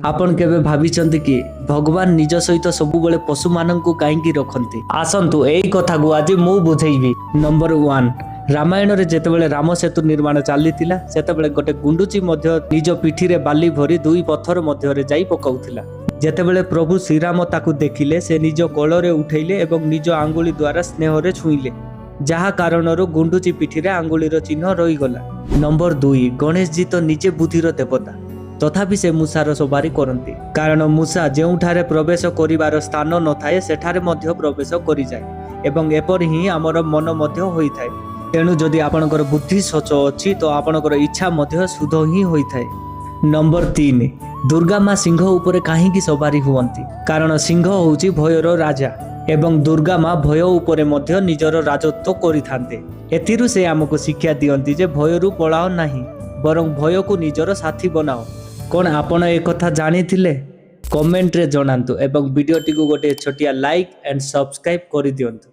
आपण केबे भाबिचंती कि भगवान निज सहित सबुबले पशु माननकु काहेकि रखंती? आसंतु एई कथा को आज मु बुझेइबी। नंबर 1, रामायण रे जेतेबेले राम सेतु निर्माण चलीथिला सेतेबेले गोटे गुंडुची मध्य निज पिठी रे बाली भरी दुई पत्थर मध्य रे जाई पकाउथिला। जेतेबेले प्रभु श्रीराम ताकू देखिले से निज कोଳରେ उठेइले एवं निज आंगुली द्वारा स्नेह रे छुईले, जहा कारणरू गुंडुची पिठी रे आंगुलीर चिन्ह रही गला। नंबर 2, गणेश जी तो निजे बुद्धिर देवता, तथापि से मूसार सवारी करती, कारण मूसा जेउठारे प्रवेश करिवार स्थान न थाए सेठारे मध्य प्रवेश करि जाए एवं एपर ही आमर मन मध्य होई थाए। तेणु जदि आपणकर बुद्धि सच अछि तो आपणकर इच्छा मध्य शुद्ध ही होई थाए। नंबर 3, दुर्गा माँ सिंह उपरे काहेकि सवारी हुअंती? कारण सिंह होउची भयर राजा एवं दुर्गा माँ भय उपरे मध्य निजर राजत्व करिथान्ते। एथिरु से आमको शिक्षा दियंती जे भयरु पळाओ नाही, बरं भय को निजर साथी बनाओ। कौन आपण एक कथा जानी थिले? कमेंट रे जणांतु एवं वीडियो टी को गोटे छोटिया लाइक एंड सब्सक्राइब करि दियंतु।